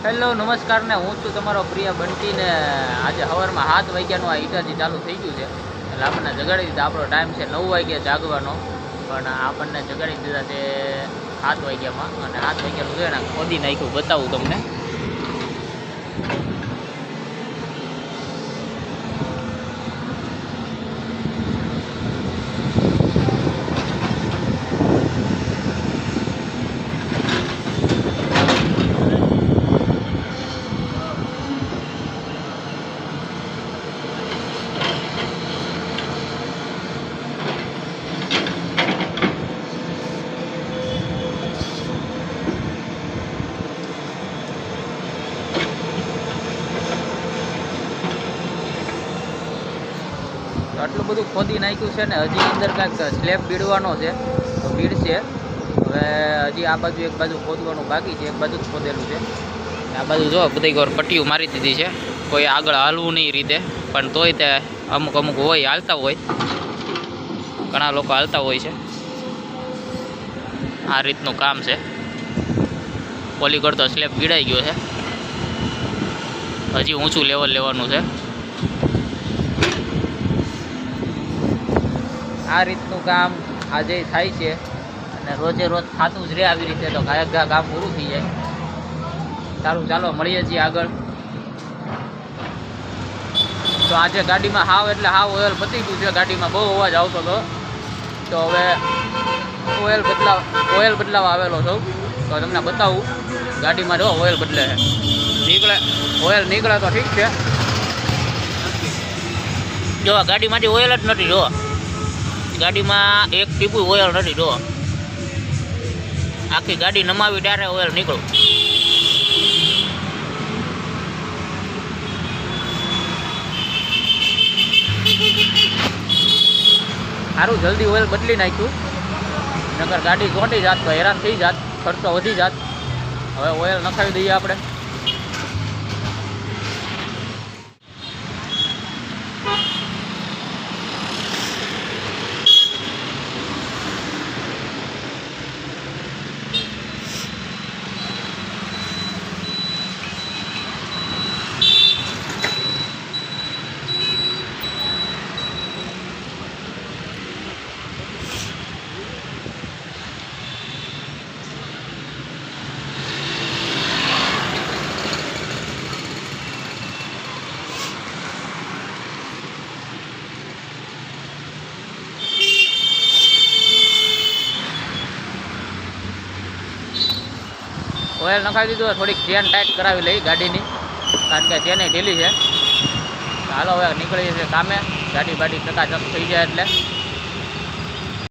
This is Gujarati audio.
હેલો નમસ્કાર ને હું છું તમારો પ્રિય બંટી ને આજે સવારમાં 7 વાગ્યાનું આ ઈટાજી ચાલુ થઈ ગયું છે એટલે આપણને જગાડી દીધા. આપણો ટાઈમ છે 9 વાગ્યે જાગવાનો, પણ આપણને જગાડી દીધા છે 7 વાગ્યામાં અને 7 વાગ્યાનું છે ને ખોદી નાખ્યું. બતાવું તમને. આટલું બધું ખોદી નાખ્યું છે ને હજી અંદર કાંઈક સ્લેબ બીડવાનો છે તો બીડશે. હવે હજી આ બાજુ એક બાજુ ખોદવાનું બાકી છે, એક બાજુ જ ખોદેલું છે. આ બાજુ જો બધી વાર પટ્ટીઓ મારી દીધી છે, કોઈ આગળ હાલવું નહીં રીતે, પણ તોય તે અમુક અમુક હોય હાલતા હોય, ઘણા લોકો હાલતા હોય છે. આ રીતનું કામ છે. પોલી કરતો સ્લેબ બીડાઈ ગયો છે, હજી ઊંચું લેવલ લેવાનું છે. આ રીતનું કામ આજે થાય છે અને રોજે રોજ થતું જ રહે આવી રીતે, તો ગાયક કામ પૂરું થઈ જાય. સારું, ચાલો મળીએ છીએ આગળ. તો આજે ગાડીમાં હાવ એટલે હાવ ઓઇલ પતી ગયું છે. ગાડીમાં બહુ અવાજ આવતો હતો, તો હવે ઓઇલ બદલાવા આવેલો છું. તો તમને બતાવું ગાડીમાં જો ઓઇલ બદલે છે. ઓઇલ નીકળે તો ઠીક છે. જો ગાડીમાંથી ઓઇલ જ નથી, જો ગાડીમાં એક ટીપું ઓઇલ નથી. જો આખી ગાડી નમાવી ત્યારે ઓઇલ નીકળું. સારું જલ્દી ઓઇલ બદલી નાખ્યું, નકર ગાડી ચોંટી જાત તો હેરાન થઈ જાત, ખર્ચો વધી જાત. હવે ઓઇલ નખાવી દઈએ આપણે. ઓઇલ નખાવી દીધું, થોડીક ચેન ટાઈટ કરાવી લઈ ગાડીની, કારણ કે ચેન ઢીલી છે. હાલો હવે નીકળીએ છીએ કામે. ગાડી ચકાચક થઈ જાય એટલે